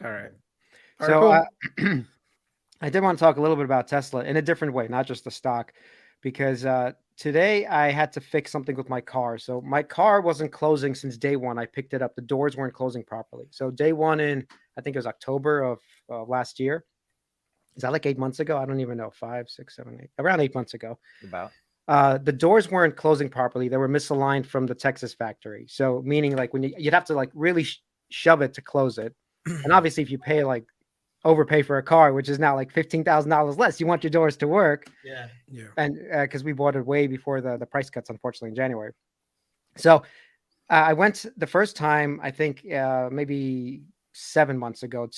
All right. All right, So cool. I did want to talk a little bit about Tesla in a different way, not just the stock, because today I had to fix something with my car. So my car wasn't closing since day one. I picked it up. The doors weren't closing properly. So day one in, I think it was October of last year. Is that like 8 months ago? I don't even know. 5, 6, 7, 8, around 8 months ago. About. The doors weren't closing properly. They were misaligned from the Texas factory. So meaning like when you'd have to like really shove it to close it. And obviously if you pay like overpay for a car, which is now like $15,000 less, you want your doors to work. Yeah. Yeah. And because we bought it way before the price cuts, unfortunately, in January. So I went the first time, I think maybe 7 months ago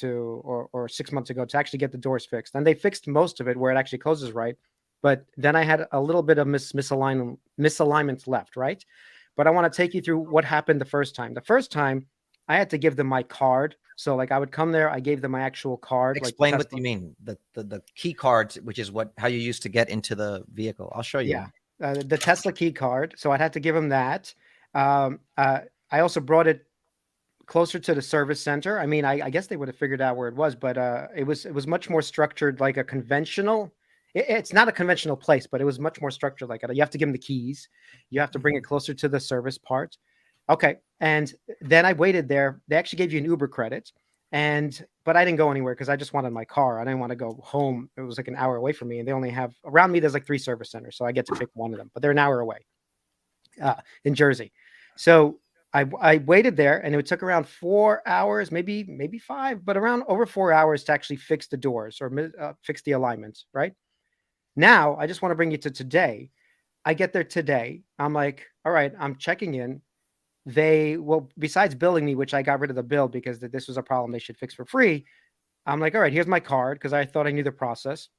or 6 months ago to actually get the doors fixed. And they fixed most of it where it actually closes right. But then I had a little bit of misalignment left, right? But I want to take you through what happened the first time. The first time I had to give them my card. So like I would come there, I gave them my actual card. Explain like what you mean. The key cards, which is how you used to get into the vehicle. I'll show you. Yeah, the Tesla key card. So I'd have to give them that. I also brought it closer to the service center. I mean, I guess they would have figured out where it was, but it was much more structured, like a conventional. It's not a conventional place, but it was much more structured like it. You have to give them the keys. You have to bring it closer to the service part. Okay. And then I waited there. They actually gave you an Uber credit. But I didn't go anywhere because I just wanted my car. I didn't want to go home. It was like an hour away from me. And they only have around me, there's like 3 service centers. So I get to pick one of them, but they're an hour away in Jersey. So I waited there and it took around 4 hours, maybe 5, but around over 4 hours to actually fix the doors or fix the alignments. Right now, I just want to bring you to today. I get there today. I'm like, all right, I'm checking in. Besides billing me, which I got rid of the bill because this was a problem they should fix for free. I'm like, all right, here's my card because I thought I knew the process.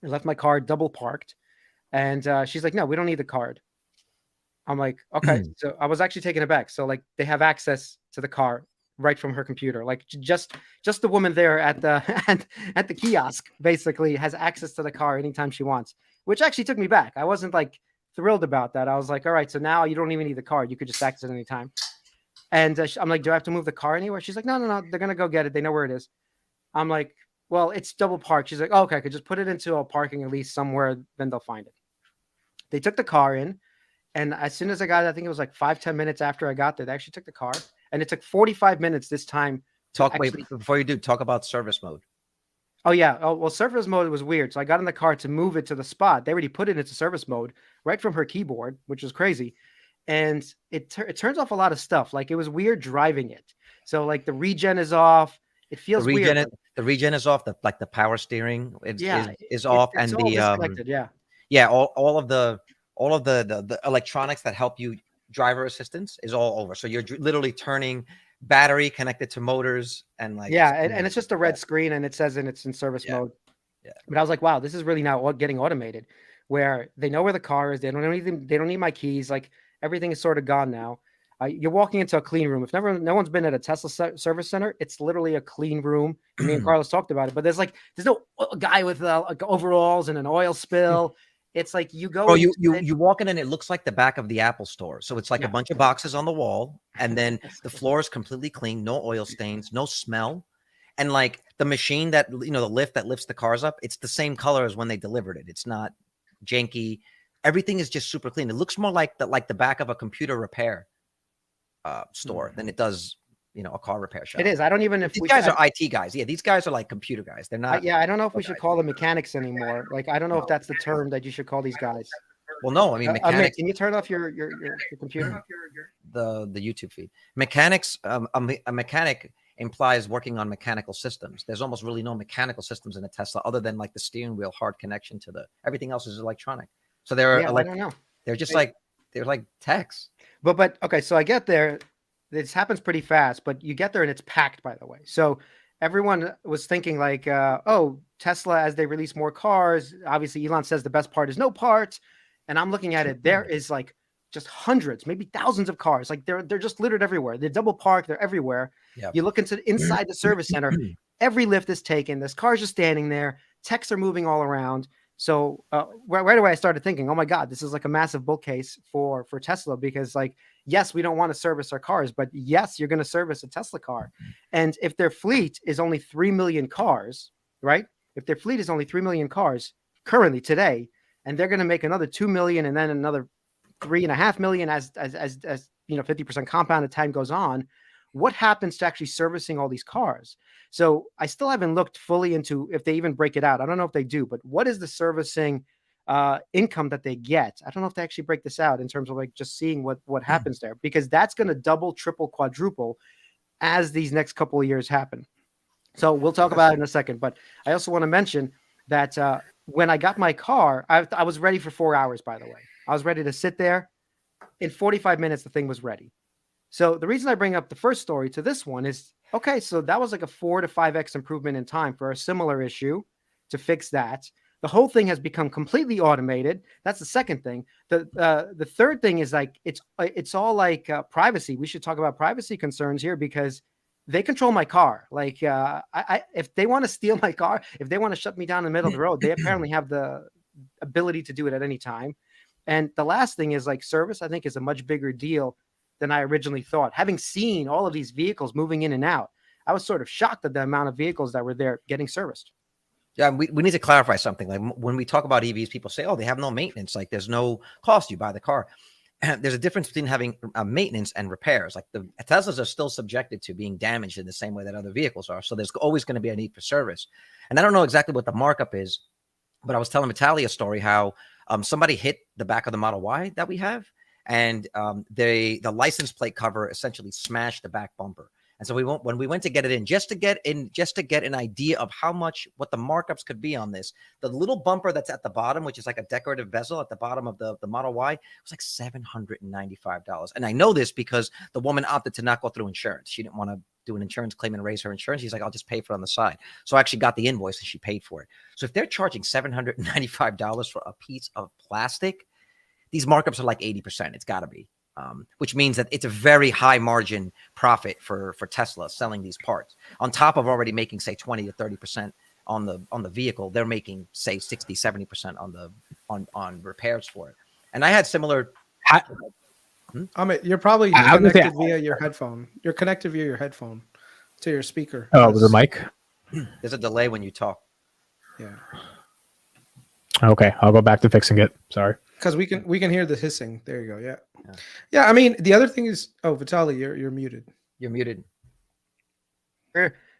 I left my card double parked. And she's like, no, we don't need the card. I'm like, okay. So I was actually taken aback. So like they have access to the car right from her computer. Like just the woman there at the at the kiosk basically has access to the car anytime she wants, which actually took me back. I wasn't like thrilled about that. I was like, all right, so now you don't even need the car. You could just access it anytime. And I'm like, do I have to move the car anywhere? She's like, no. They're going to go get it. They know where it is. I'm like, well, it's double parked. She's like, oh, okay, I could just put it into a parking at least somewhere. Then they'll find it. They took the car in. And as soon as I got it, I think it was like 5-10 minutes after I got there, they actually took the car. And it took 45 minutes this time. Wait, before you do, talk about service mode. Oh, yeah. Oh, well, service mode was weird. So I got in the car to move it to the spot. They already put it into service mode right from her keyboard, which was crazy. And it turns off a lot of stuff. Like it was weird driving it. So like the regen is off. It feels weird. The regen is off. The power steering is off. It's and all disconnected. All of the electronics that help you driver assistance is all over. So you're literally turning battery connected to motors and and it's just a red screen and it says it's in service mode. Yeah. But I was like, wow, this is really now getting automated where they know where the car is. They don't need my keys. Like everything is sort of gone now. You're walking into a clean room. If no one's been at a Tesla service center, it's literally a clean room. Me and Carlos talked about it, but there's no guy with overalls and an oil spill. It's like you go. Bro, you walk in and it looks like the back of the Apple store. So it's like a bunch of boxes on the wall, and then the floor is completely clean, no oil stains, no smell, and like the machine that the lift that lifts the cars up, it's the same color as when they delivered it. It's not janky. Everything is just super clean. It looks more like the back of a computer repair store than it does a car repair shop. It is. I don't even these guys are IT guys. Yeah, these guys are like computer guys. They're not. I don't know if we should call them mechanics anymore. Like, I don't know if that's the term that you should call these guys. Well, no, I mean, mechanics. Can you turn off your computer? The YouTube feed. Mechanics. A mechanic implies working on mechanical systems. There's almost really no mechanical systems in a Tesla other than like the steering wheel hard connection to everything else is electronic. So they're I don't know. They're just they're like techs. But okay, so I get there. This happens pretty fast, but you get there and it's packed, by the way. So everyone was thinking like, oh, Tesla, as they release more cars, obviously Elon says the best part is no parts. And I'm looking at it. There is like just hundreds, maybe thousands of cars. Like they're just littered everywhere. They're double parked. They're everywhere. Yep. You look inside the service center. Every lift is taken. There's cars just standing there. Techs are moving all around. So right away I started thinking, oh my God, this is like a massive bull case for Tesla because like yes, we don't want to service our cars, but yes, you're going to service a Tesla car. And if their fleet is only 3 million cars, right? If their fleet is only 3 million cars currently today, and they're going to make another 2 million and then another 3.5 million as 50% compounded time goes on, what happens to actually servicing all these cars? So I still haven't looked fully into if they even break it out. I don't know if they do, but what is the servicing income that they get? I don't know if they actually break this out in terms of like just seeing what happens there, because that's going to double, triple, quadruple as these next couple of years happen. So we'll talk about it in a second, but I also want to mention that when I got my car, I was ready for 4 hours, by the way. I was ready to sit there. In 45 minutes, the thing was ready. So the reason I bring up the first story to this one is, okay, so that was like a 4 to 5x improvement in time for a similar issue to fix that. The whole thing has become completely automated. That's the second thing. The third thing is like, it's all like privacy. We should talk about privacy concerns here because they control my car. Like if they want to steal my car, if they want to shut me down in the middle of the road, they apparently have the ability to do it at any time. And the last thing is like service, I think, is a much bigger deal than I originally thought. Having seen all of these vehicles moving in and out, I was sort of shocked at the amount of vehicles that were there getting serviced. Yeah, we need to clarify something. Like when we talk about EVs, people say, oh, they have no maintenance. Like there's no cost. You buy the car. There's a difference between having maintenance and repairs. Like the Teslas are still subjected to being damaged in the same way that other vehicles are. So there's always going to be a need for service. And I don't know exactly what the markup is, but I was telling VITALY a story how somebody hit the back of the Model Y that we have, and the license plate cover essentially smashed the back bumper. And so when we went to get it in, just to get an idea of what the markups could be on this, the little bumper that's at the bottom, which is like a decorative bezel at the bottom of the Model Y, was like $795. And I know this because the woman opted to not go through insurance. She didn't want to do an insurance claim and raise her insurance. She's like, I'll just pay for it on the side. So I actually got the invoice and she paid for it. So if they're charging $795 for a piece of plastic, these markups are like 80%. It's got to be. Which means that it's a very high margin profit for Tesla selling these parts. On top of already making, say, 20 to 30% on the vehicle, they're making, say, 60, 70% on repairs for it. And I had similar. Amit, you're probably connected via your headphone. You're connected via your headphone to your speaker. Oh, with the mic? There's a delay when you talk. Yeah. Okay, I'll go back to fixing it. Sorry. Because we can hear the hissing. There you go. Yeah. I mean, the other thing is, VITALY, you're muted. You're muted.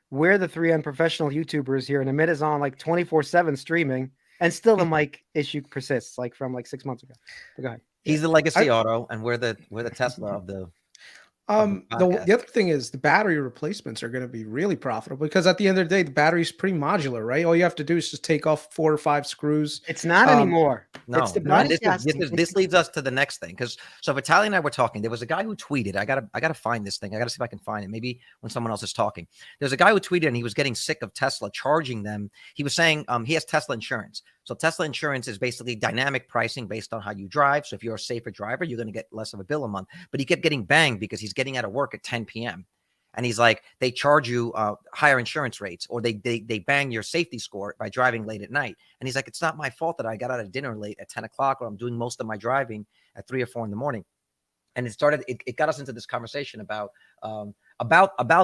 We're the three unprofessional YouTubers here, and Amit is on like 24/7 streaming, and still the mic issue persists, like from like 6 months ago. But go ahead. He's the legacy auto, and we're the Tesla of the. The other thing is the battery replacements are going to be really profitable because at the end of the day, the battery is pretty modular, right? All you have to do is just take off 4 or 5 screws. It's not anymore. No, it's this leads us to the next thing. So VITALY and I were talking. There was a guy who tweeted. I gotta find this thing. I gotta see if I can find it. Maybe when someone else is talking. There's a guy who tweeted and he was getting sick of Tesla charging them. He was saying he has Tesla insurance. So Tesla insurance is basically dynamic pricing based on how you drive. So if you're a safer driver, you're going to get less of a bill a month. But he kept getting banged because he's getting out of work at 10 p.m. And he's like, they charge you higher insurance rates, or they bang your safety score by driving late at night. And he's like, it's not my fault that I got out of dinner late at 10 o'clock, or I'm doing most of my driving at 3 or 4 in the morning. And it got us into this conversation about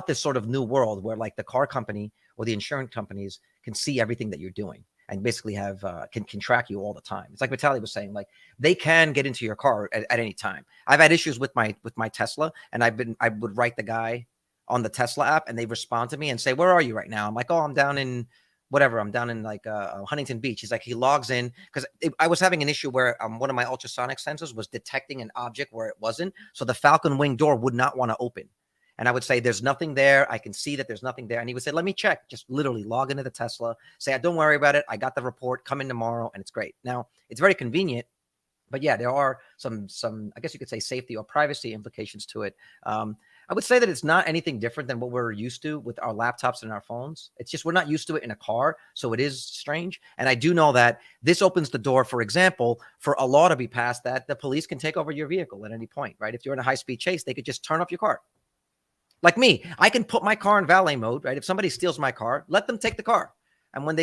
this sort of new world where like the car company or the insurance companies can see everything that you're doing and basically have can track you all the time. It's like VITALY was saying, like they can get into your car at any time. I've had issues with my Tesla, and I would write the guy on the Tesla app, and they respond to me and say, where are you right now? I'm like, oh, I'm down in whatever. I'm down in like Huntington Beach. He's like, he logs in because I was having an issue where one of my ultrasonic sensors was detecting an object where it wasn't. So the Falcon Wing door would not want to open. And I would say, there's nothing there. I can see that there's nothing there. And he would say, let me check. Just literally log into the Tesla, say, don't worry about it. I got the report. Come in tomorrow. And it's great. Now, it's very convenient. But yeah, there are some, I guess you could say, safety or privacy implications to it. I would say that it's not anything different than what we're used to with our laptops and our phones. It's just we're not used to it in a car. So it is strange. And I do know that this opens the door, for example, for a law to be passed that the police can take over your vehicle at any point, right? If you're in a high-speed chase, they could just turn off your car. Like me, I can put my car in valet mode, right? If somebody steals my car, let them take the car. And when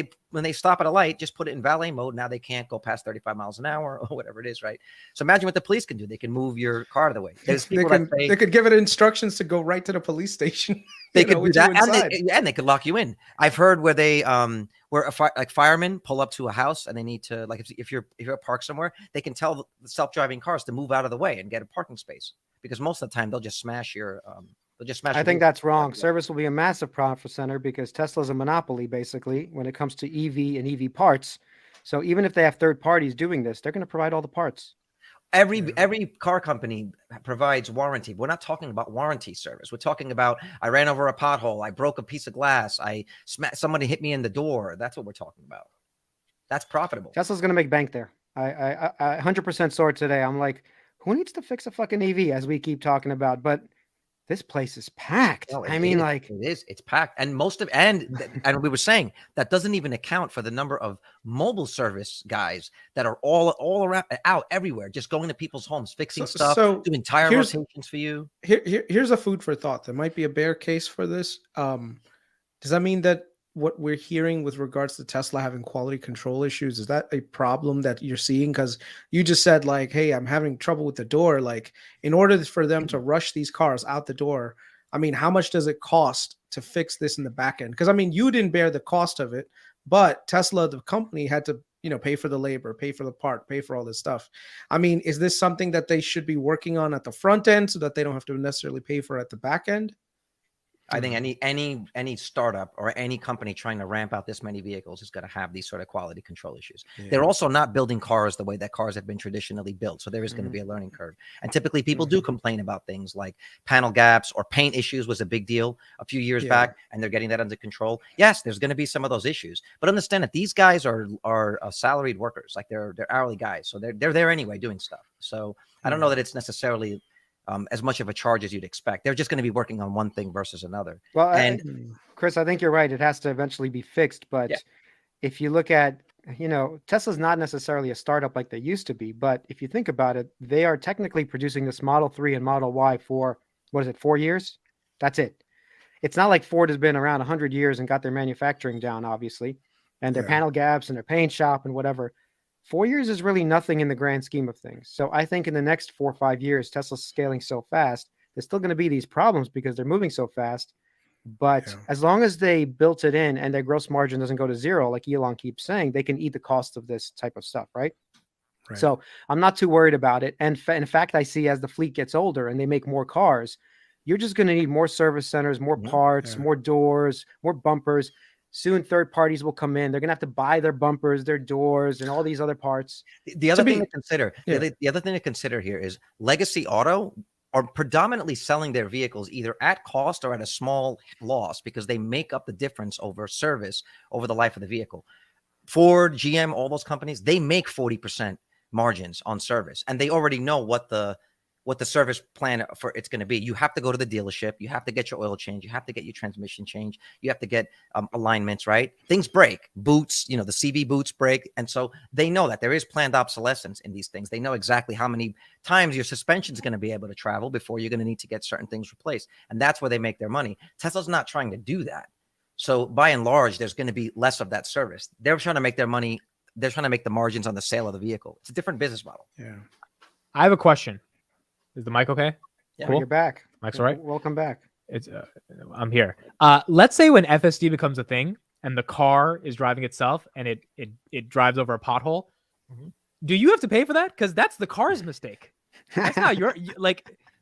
they stop at a light, just put it in valet mode. Now they can't go past 35 miles an hour or whatever it is, right? So imagine what the police can do. They can move your car out of the way. There's people they could give it instructions to go right to the police station. They could do that, and they could lock you in. I've heard where they where like firemen pull up to a house and they need to, like, if you're parked somewhere, they can tell the self-driving cars to move out of the way and get a parking space, because most of the time they'll just smash your I think that's wrong. Service will be a massive profit center because Tesla's a monopoly basically when it comes to EV and EV parts. So even if they have third parties doing this, they're going to provide all the parts. Every car company provides warranty. We're not talking about warranty service. We're talking about, I ran over a pothole, I broke a piece of glass, somebody hit me in the door. That's what we're talking about. That's profitable. Tesla's going to make bank there. I 100% saw it today. I'm like, who needs to fix a fucking EV, as we keep talking about? But this place is packed. No, I mean, like, it is. It's packed, and and we were saying that doesn't even account for the number of mobile service guys that are all around, out everywhere, just going to people's homes, fixing stuff, doing tire rotations for you. Here's a food for thought. There might be a bear case for this. Does that mean that what we're hearing with regards to Tesla having quality control issues, is that a problem that you're seeing? Because you just said, like, hey, I'm having trouble with the door. Like, in order for them to rush these cars out the door, I mean, how much does it cost to fix this in the back end? Because I mean, you didn't bear the cost of it, but Tesla, the company, had to, pay for the labor, pay for the part, pay for all this stuff. I mean, is this something that they should be working on at the front end so that they don't have to necessarily pay for it at the back end? I think any startup or any company trying to ramp out this many vehicles is going to have these sort of quality control issues. Yeah. They're also not building cars the way that cars have been traditionally built. So there is going to be a learning curve. And typically people do complain about things like panel gaps or paint issues was a big deal a few years back, and they're getting that under control. Yes, there's going to be some of those issues, but understand that these guys are salaried workers. Like they're hourly guys. So they're there anyway doing stuff. So I don't know that it's necessarily as much of a charge as you'd expect. They're just going to be working on one thing versus another. Well, Chris, I think you're right. It has to eventually be fixed. But if you look at, Tesla's not necessarily a startup like they used to be. But if you think about it, they are technically producing this Model 3 and Model Y for, 4 years? That's it. It's not like Ford has been around 100 years and got their manufacturing down, obviously, and their panel gaps and their paint shop and whatever. 4 years is really nothing in the grand scheme of things. So I think in the next 4 or 5 years, Tesla's scaling so fast, there's still going to be these problems because they're moving so fast. But as long as they built it in and their gross margin doesn't go to zero, like Elon keeps saying, they can eat the cost of this type of stuff, right? So I'm not too worried about it. And in fact, I see as the fleet gets older and they make more cars, you're just going to need more service centers, more parts, more doors, more bumpers. Soon, third parties will come in. They're going to have to buy their bumpers, their doors, and all these other parts. The other thing to consider, the other thing to consider here is Legacy Auto are predominantly selling their vehicles either at cost or at a small loss because they make up the difference over service over the life of the vehicle. Ford, GM, all those companies, they make 40% margins on service, and they already know what the service plan for it's going to be. You have to go to the dealership. You have to get your oil change. You have to get your transmission change. You have to get alignments, right? Things break. Boots, the CV boots break. And so they know that there is planned obsolescence in these things. They know exactly how many times your suspension is going to be able to travel before you're going to need to get certain things replaced. And that's where they make their money. Tesla's not trying to do that. So by and large, there's going to be less of that service. They're trying to make their money. They're trying to make the margins on the sale of the vehicle. It's a different business model. Yeah. I have a question. Is the mic okay? Yeah, cool. You're back. Mic's all right. Welcome back. It's I'm here. Let's say when FSD becomes a thing and the car is driving itself and it drives over a pothole, do you have to pay for that? Because that's the car's mistake. That's not your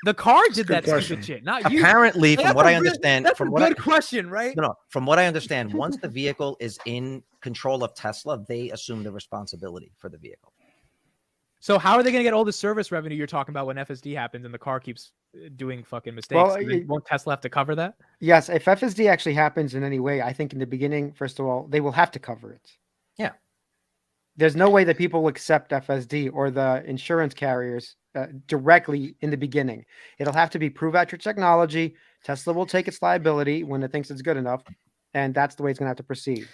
the car did that stupid shit, not you. Apparently, from what I understand, that's a good question, right? No, from what I understand, once the vehicle is in control of Tesla, they assume the responsibility for the vehicle. So how are they going to get all the service revenue you're talking about when FSD happens and the car keeps doing fucking mistakes? Well, won't Tesla have to cover that? Yes, if FSD actually happens in any way, I think in the beginning, first of all, they will have to cover it. Yeah. There's no way that people will accept FSD or the insurance carriers directly in the beginning. It'll have to be prove out your technology. Tesla will take its liability when it thinks it's good enough. And that's the way it's going to have to proceed.